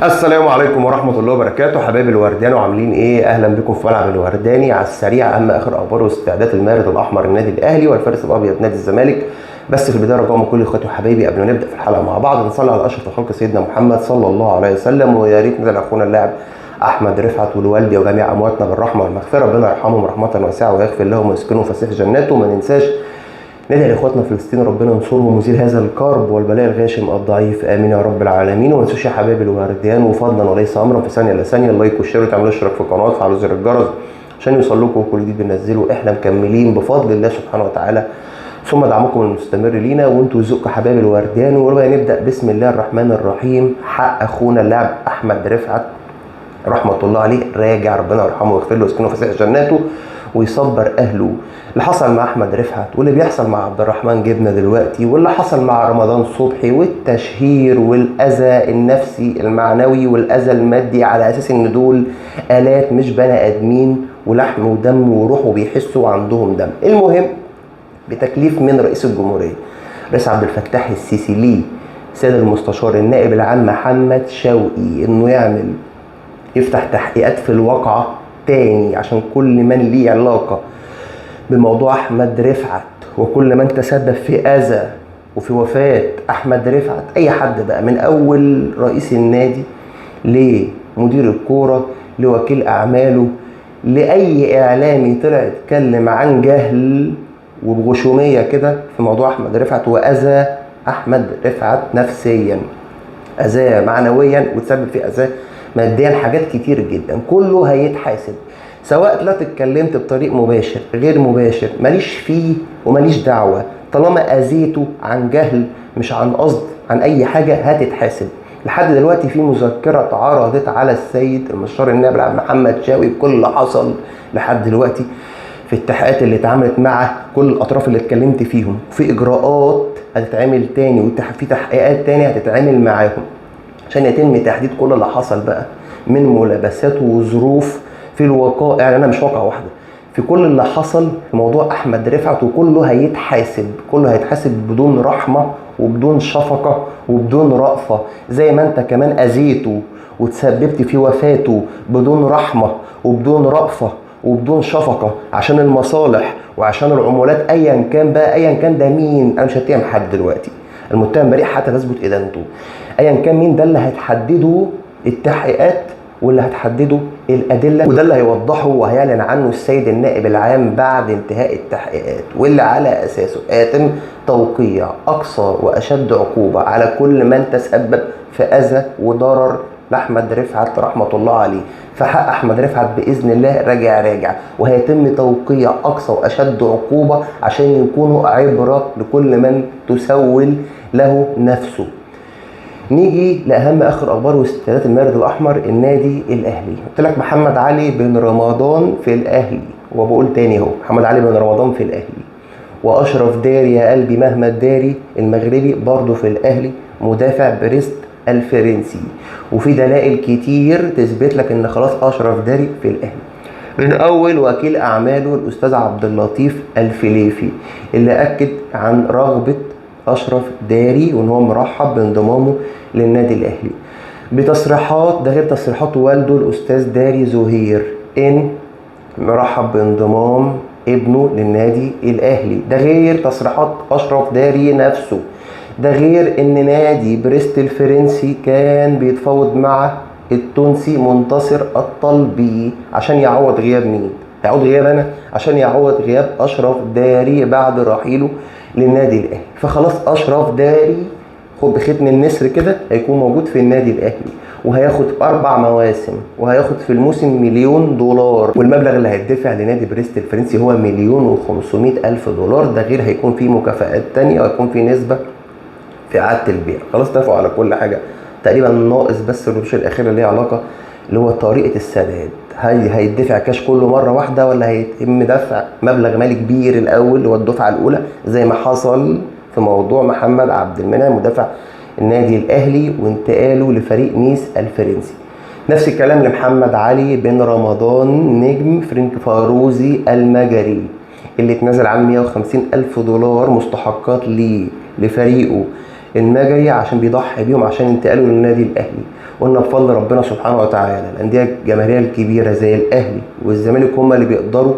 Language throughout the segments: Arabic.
السلام عليكم ورحمة الله وبركاته. حبايب الوردان وعاملين ايه؟ اهلا بكم في ملعب الورداني على السريع. اهم اخر اخبار واستعدادات المارد الاحمر النادي الاهلي والفارس الابيض نادي الزمالك. بس في البدايه رجاء من كل اخواتي وحبايبي قبل ما نبدا في الحلقه مع بعض نصلي على اشرف خلق سيدنا محمد صلى الله عليه وسلم، ويا ريت ندعي لاخونا اللاعب احمد رفعت والوالدي وجميع امواتنا بالرحمه والمغفره. ربنا يرحمهم رحمه واسعه ويغفر لهم ويسكنهم فسيح جناته. وما ننساش ندعي لاخواتنا في فلسطين ربنا ينصرهم ويزيل هذا الكرب والبلاء الغاشم الضعيف، امين يا رب العالمين. وما تنسوش يا حبايبي الوردان وفضلا وليس امرا في ثانيه الا ثانيه اللايك والشير وتعملوا اشتراك في القناه وتفعلوا زر الجرس عشان يوصلكم كل جديد بننزله. احنا مكملين بفضل الله سبحانه وتعالى ثم دعمكم المستمر لينا وانتوا رزقكم حبايب الوردان. وربنا نبدا بسم الله الرحمن الرحيم. حق اخونا اللاعب احمد رفعت رحمه الله عليه راجع، ربنا يرحمه ويغفر له ويسكنه فسيح جناته ويصبر اهله. اللي حصل مع احمد رفعت واللي بيحصل مع عبد الرحمن جبنه دلوقتي واللي حصل مع رمضان صبحي والتشهير والاذى النفسي المعنوي والاذى المادي على اساس ان دول الات مش بني ادمين ولحم ودم وروح وبيحسوا وعندهم دم. المهم بتكليف من رئيس الجمهوريه رئيس عبد الفتاح السيسي ليه سيد المستشار النائب العام محمد شوقي انه يفتح تحقيقات في الواقعه تاني عشان كل من ليه علاقه بموضوع احمد رفعت وكل من تسبب في اذى وفي وفاه احمد رفعت، اي حد بقى من اول رئيس النادي لمدير الكوره لوكيل اعماله لاي اعلامي طلع يتكلم عن جهل وبغشوميه كده في موضوع احمد رفعت واذى احمد رفعت نفسيا، اذاه معنويا وتسبب في اذاه ماديا، حاجات كتير جدا، كله هيتحاسب. سواء لا اتكلمت بطريق مباشر غير مباشر ماليش فيه وماليش دعوه، طالما اذيته عن جهل مش عن قصد عن اي حاجه هتتحاسب. لحد دلوقتي في مذكره اتعرضت على السيد المستشار النائب العام محمد شوقي بكل اللي حصل لحد دلوقتي في التحقيقات اللي اتعملت مع كل الاطراف اللي اتكلمت فيهم، وفي اجراءات هتتعمل تاني وفي تحقيقات تاني هتتعمل معاهم عشان يتم تحديد كل اللي حصل بقى من ملابسات وظروف في الوقائع. يعني انا مش واقعه واحده في كل اللي حصل في موضوع احمد رفعت، وكله هيتحاسب، كله هيتحاسب بدون رحمه وبدون شفقه وبدون رأفه. زي ما انت كمان اذيته وتسببت في وفاته بدون رحمه وبدون رأفه وبدون شفقه عشان المصالح وعشان العمولات، ايا كان بقى، ايا كان ده مين، انا مش هتهم حد دلوقتي، المتهم بريء حتى تثبت ادانته، ايا كان مين، ده اللي هتحدده التحقيقات واللي هتحدده الادله، وده اللي هيوضحه وهيعلن عنه السيد النائب العام بعد انتهاء التحقيقات، واللي على اساسه يتم توقيع اقصى واشد عقوبه على كل من تسبب في اذى وضرر لاحمد رفعت رحمه الله عليه. فحق احمد رفعت باذن الله راجع وهيتم توقيع اقصى واشد عقوبه عشان يكونوا عبره لكل من تسول له نفسه. نيجي لاهم اخر اخبار واستعدادات المارد الاحمر النادي الاهلي. قلت لك محمد علي بن رمضان في الاهلي، وبقول تاني اهو محمد علي بن رمضان في الاهلي، واشرف داري يا قلبي مهما الداري المغربي برضه في الاهلي، مدافع بريست الفرنسي. وفي دلائل كتير تثبت لك ان خلاص اشرف داري في الاهلي، من اول وكيل اعماله الاستاذ عبد اللطيف الفليفي اللي اكد عن رغبه اشرف داري وان هو مرحب بانضمامه للنادي الاهلي بتصريحات، ده غير تصريحات والده الاستاذ داري زهير ان مرحب بانضمام ابنه للنادي الاهلي، ده غير تصريحات اشرف داري نفسه، ده غير ان نادي بريست الفرنسي كان بيتفاوض مع التونسي منتصر الطلبي عشان يعوض غياب مين؟ يعوض غياب انا، عشان يعوض غياب اشرف داري بعد رحيله للنادي الاهلي. فخلاص اشرف داري خد بختم النسر كده هيكون موجود في النادي الاهلي، وهياخد 4 مواسم وهياخد في الموسم $1,000,000، والمبلغ اللي هيدفع لنادي بريست الفرنسي هو $1,500,000. ده غير هيكون فيه مكافآت تانية وهيكون فيه نسبة في اعاده البيع. خلاص اتفقوا على كل حاجه تقريبا، ناقص بس الربش الاخيره اللي هي علاقه اللي هو طريقه السداد. هيدفع كاش كله مره واحده ولا هيتم دفع مبلغ مالي كبير الاول اللي هو الدفعه الاولى زي ما حصل في موضوع محمد عبد المنعم مدافع النادي الاهلي وانتقاله لفريق نيس الفرنسي. نفس الكلام لمحمد علي بن رمضان نجم فرنك فاروزي المجري اللي اتنازل عن $150,000 مستحقات لفريقه المجري عشان بيضحي بيهم عشان انتقاله للنادي الاهلي. قلنا بفضل ربنا سبحانه وتعالى الانديه الجماهيريه الكبيره زي الاهلي والزمالك هم اللي بيقدروا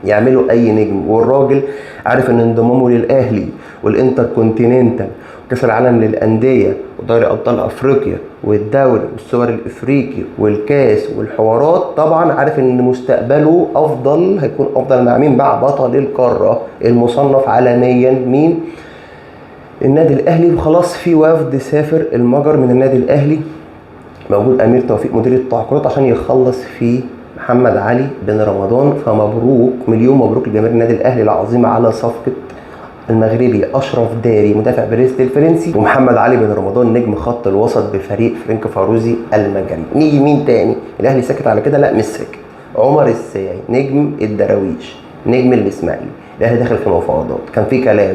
يعملوا اي نجم، والراجل عارف ان انضمامه للاهلي والانتر كونتيننتال وكاس العالم للانديه ودوري ابطال افريقيا والدوري والسوبر الافريقي والكاس والحوارات، طبعا عارف ان مستقبله افضل، هيكون افضل مع مين؟ مع بطل القاره المصنف عالميا مين؟ النادي الاهلي. وخلاص في وفد سافر المجر من النادي الاهلي، موجود امير توفيق مدير التعاقدات عشان يخلص في محمد علي بن رمضان. فمبروك، مليون مبروك لجماهير النادي الاهلي العظيمه على صفقه المغربي اشرف داري مدافع بريست الفرنسي، ومحمد علي بن رمضان نجم خط الوسط بفريق فرانك فاروزي المجري. نيجي مين تاني؟ الاهلي ساكت على كده؟ لا مش ساكت. عمر الساعي نجم الدراويش نجم الاسماعيلي، الاهلي داخل في مفاوضات. كان في كلام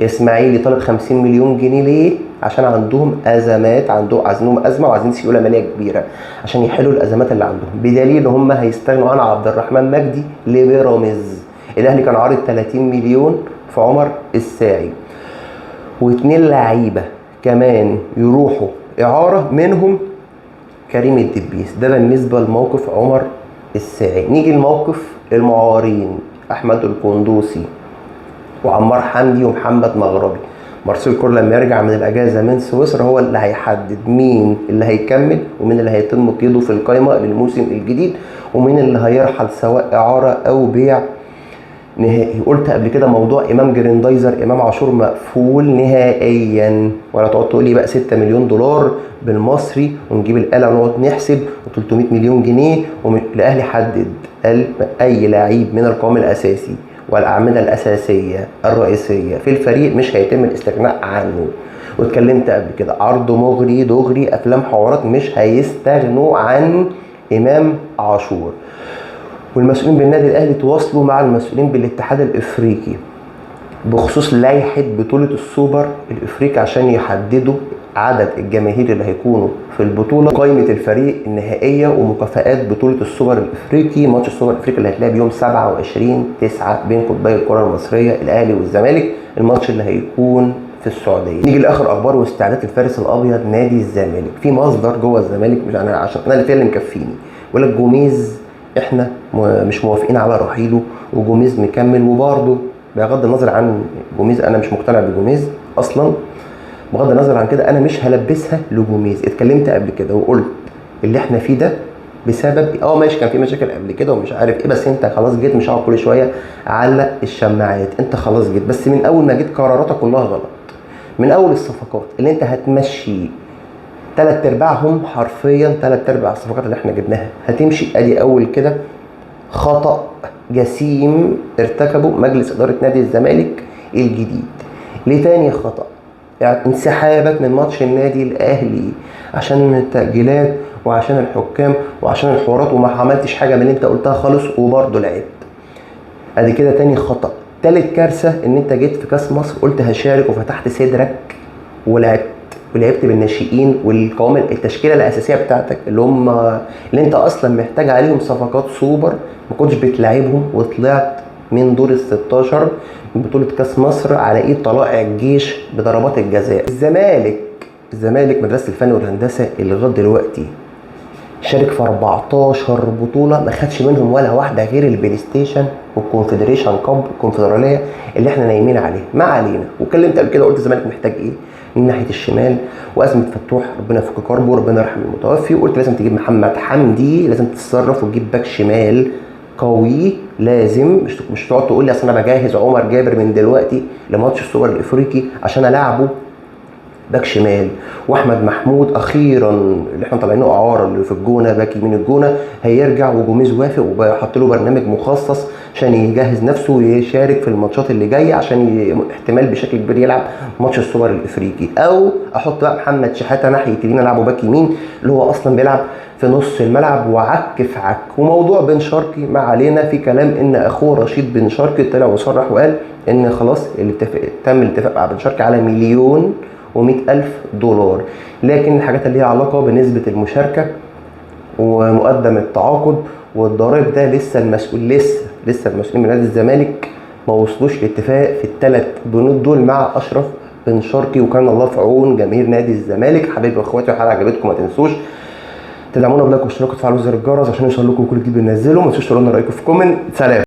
اسماعيلي طالب 50 مليون جنيه ليه؟ عشان عندهم ازمات، عندهم ازمه وعايزين سيوله ماليه كبيره عشان يحلوا الازمات اللي عندهم، بدليل ان هم هيستغنوا عن عبد الرحمن مجدي لبيراميدز. الاهلي كان عارض 30 مليون في عمر الساعي، واثنين لعيبه كمان يروحوا اعاره، منهم كريم الدبيس. ده بالنسبه لموقف عمر الساعي. نيجي لموقف المعارين، احمد القندوسي وعمار حمدي ومحمد مغربي. مارسيل كور لما يرجع من الاجازه من سويسرا هو اللي هيحدد مين اللي هيكمل ومين اللي هيتم قيده في القائمه للموسم الجديد ومين اللي هيرحل سواء اعاره او بيع نهائي. قلت قبل كده موضوع امام جريندايزر امام عاشور مقفول نهائيا، ولا تقعد تقول لي بقى 6 مليون دولار بالمصري ونجيب الاله ونقعد نحسب و300 مليون جنيه. الاهلي حدد قال اي لعيب من القوام الاساسي والاعمده الاساسيه الرئيسيه في الفريق مش هيتم الاستغناء عنه. واتكلمت قبل كده عرض مغري دغري افلام حوارات، مش هيستغنوا عن امام عاشور. والمسؤولين بالنادي الاهلي تواصلوا مع المسؤولين بالاتحاد الافريقي بخصوص لائحه بطوله السوبر الافريقي عشان يحددوا عدد الجماهير اللي هيكونوا في البطوله، قائمه الفريق النهائيه ومكافآت بطوله السوبر الافريقي. ماتش السوبر الافريقي اللي هتلاقي بيوم 27/9 بين قطبي الكره المصريه الاهلي والزمالك، الماتش اللي هيكون في السعوديه. نيجي لاخر اخبار واستعدادات الفارس الابيض نادي الزمالك. في مصدر جوه الزمالك، مش انا عشان انا اللي مكفيني، يقول لك جوميز احنا مش موافقين على رحيله وجوميز مكمل. وبرضه بغض النظر عن جوميز، انا مش مقتنع بجوميز اصلا، بغض النظر عن كده انا مش هلبسها لجوميز. اتكلمت قبل كده وقلت اللي احنا فيه ده بسبب ماشي كان في مشاكل قبل كده ومش عارف ايه، بس انت خلاص جيت، مش هقعد كل شويه علق الشماعات، انت خلاص جيت. بس من اول ما جيت قراراتك كلها غلط، من اول الصفقات اللي انت هتمشي 3/4 حرفيا، 3/4 الصفقات اللي احنا جبناها هتمشي. ادي اول كده خطأ جسيم ارتكبه مجلس اداره نادي الزمالك الجديد. ليه تاني خطأ؟ يعني انسحابك من ماتش النادي الاهلي عشان التأجيلات وعشان الحكام وعشان الحوارات، وما عملتش حاجه من اللي انت قلتها خالص وبرضه لعبت. ادي كده تاني خطأ. تالت كارثه ان انت جيت في كاس مصر قلت هشارك وفتحت صدرك ولعبت بالناشئين والقوام التشكيله الاساسيه بتاعتك اللي انت اصلا محتاج عليهم صفقات سوبر، ما كنتش بتلعبهم وطلعت من دور ال 16 من بطوله كاس مصر على ايد طلائع الجيش بضربات الجزاء. الزمالك مدرسه الفن والهندسه اللي لغايه دلوقتي شارك في 14 بطوله ما خدش منهم ولا واحده غير البلاي ستيشن والكونفدريشن كاب الكونفدراليه اللي احنا نايمين عليها. ما علينا. واتكلمت قبل كده قلت الزمالك محتاج ايه من ناحيه الشمال، وازمه فتوح ربنا يفك كربه ربنا يرحم المتوفي، وقلت لازم تجيب محمد حمدي، لازم تتصرف وتجيب باك شمال قوي، لازم مش تقعد تقول لي اصل انا بجهز عمر جابر من دلوقتي لماتش السوبر الافريقي عشان العبه باك شمال. واحمد محمود اخيرا اللي احنا طالعينه اعاره اللي في الجونه باك يمين الجونه هيرجع، وجوميز وافق وحط له برنامج مخصص عشان يجهز نفسه ويشارك في الماتشات اللي جايه عشان احتمال بشكل كبير يلعب ماتش السوبر الافريقي. او احط بقى محمد شحاته ناحيه يمين العبه باك يمين اللي هو اصلا بيلعب في نص الملعب وعك في عك. وموضوع بن شرقي ما علينا، في كلام ان اخوه رشيد بن شرقي طلع وصرح وقال ان خلاص تم الاتفاق مع بن شرقي على $1,100,000، لكن الحاجات اللي هي علاقه بنسبه المشاركه ومقدم التعاقد والضرائب ده لسه المسؤولين من نادي الزمالك ما وصلوش لاتفاق في ال3 بنود دول مع اشرف بن شرقي، وكان الله في عون جماهير نادي الزمالك. حبايبي واخواتي، الحلقه عجبتكم ما تنسوش تدعمونا بلايك واشتراك وتفعلوا زر الجرس عشان يوصل لكم كل جديد بننزله. ما تنسوش تقولوا لنا رايكم في كومنت. سلام.